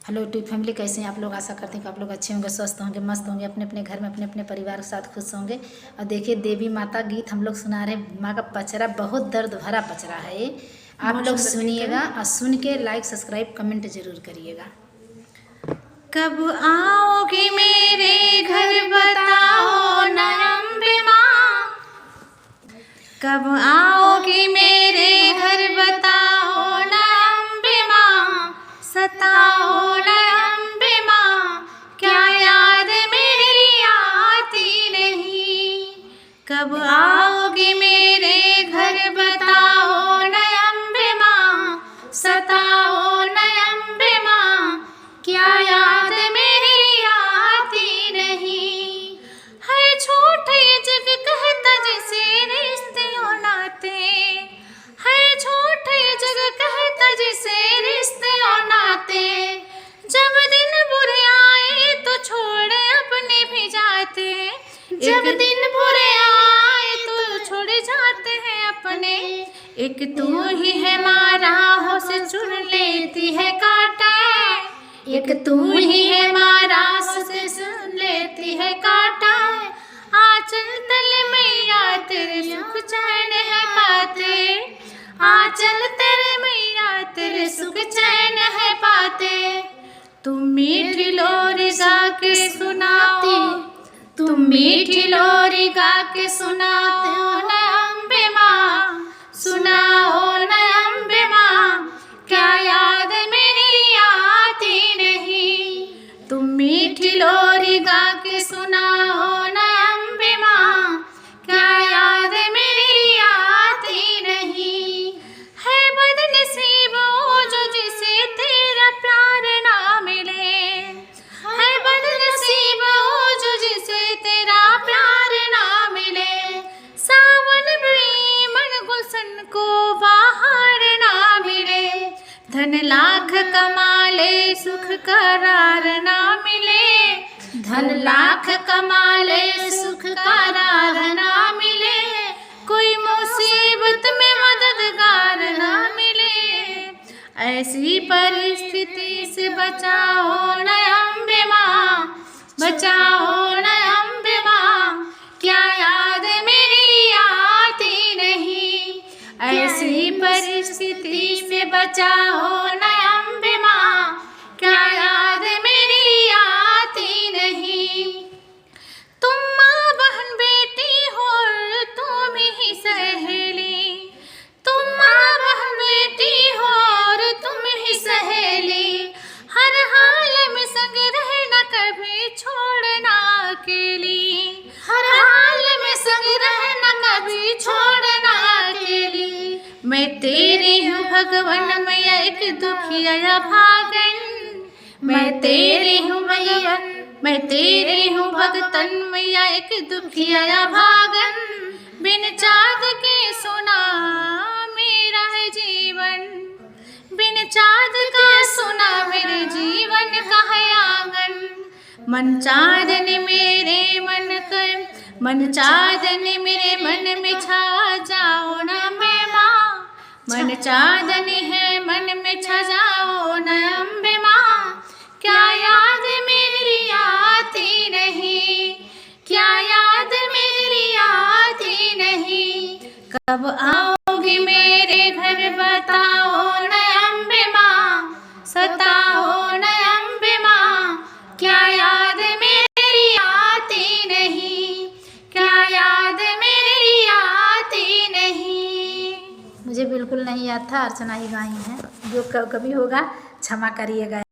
Hello YouTube family, कैसे हैं आप लोग। आशा करते हैं कि आप लोग अच्छे होंगे, स्वस्थ होंगे, मस्त होंगे, अपने अपने घर में अपने अपने परिवार के साथ खुश होंगे। और देखिए, देवी माता गीत हम लोग सुना रहे हैं। माँ का पचरा बहुत दर्द भरा पचरा है ये, आप लोग सुनिएगा और सुन के लाइक सब्सक्राइब कमेंट जरूर करिएगा। कब आओगे मेरे घर बताओ न अम्बे माँ, कब आओगे मेरे घर बताओ न अम्बे माँ, सताओ न अम्बे माँ, क्या याद मेरी आती नहीं। कब आओगे मेरे घर बताओ न अम्बे माँ, सताओ न अम्बे माँ, क्या याद मेरी आती नहीं। हर झूठ ये जग कहता जैसे रिश्ते और नाते, हर झूठ ये जग कहता जैसे रिश्ते और नाते। जब दिन बुरे आए तो छोड़ अपने भी जाते, जब दिन बुरे आए तो छोड़ जाते हैं अपने। एक तू ही है माँ, राहों से चुन लेती है कांटा, एक तू ही है माँ, राहों से सुन लेती है कांटा। आंचल तले मैया तेरे सुख चैन है पाते, आंचल तेरे मैया तेरे सुख चैन है पाते। तुम मीठी लोरी गा के सुनाती, तुम मीठी लोरी गा के सुनाते हो न अम्बे माँ, सुनाओ न अम्बे माँ, क्या याद मेरी आती नहीं। तुम मीठी लोरी गा के सुनाओ न अम्बे माँ, क्या याद मेरी आती नहीं। है बदनसीब वो जो जिसे तेरा प्यार ना मिले, है बदनसीब वो जो जिसे तेरा प्यार ना मिले। सावन में मन गुलशन को बाहर ना मिले, धन लाख कमा ले सुख करार ना मिले, धन लाख कमा ले सुख करार ना मिले। कोई मुसीबत में मददगार ना मिले, ऐसी परिस्थिति से बचाओ न अम्बे माँ, बचाओ न अम्बे माँ, क्या याद मेरी आती नहीं। ऐसी परिस्थिति से बचाओ न अम्बे माँ, क्या याद मेरी आती नहीं। तुम माँ बहन बेटी हो और तुम ही सहेली, तुम माँ बहन बेटी हो और तुम ही सहेली। हर हाल में संग रहना, कभी छोड़ना अकेली, हर हाल में संग रहना, कभी छोड़ना अकेली। मैं तेरी हूँ भगवान मैया एक दुखिया भागन, मैं तेरी हूँ मैया, मैं तेरी हूँ भगतन मैया एक दुखिया भागन। बिन चाँद के सोना मेरा है जीवन, बिन चाँद का सोना मेरे जीवन का है आंगन। मन चाँदनी मेरे मन के, मन चाँदनी मेरे मन में छा जाओ न अम्बे माँ, मन चाँदनी है मन में छा जाओ न अम्बे माँ, क्या याद मेरी आती नहीं, क्या याद मेरी आती नहीं। कब आओगी मेरे घर बताओ न अम्बे माँ, सताओ न अम्बे माँ, क्या याद मेरी आती नहीं, क्या याद मेरी आती नहीं। मुझे बिल्कुल नहीं याद था, अर्चना ही गाई हैं। जो कभी होगा क्षमा करिएगा।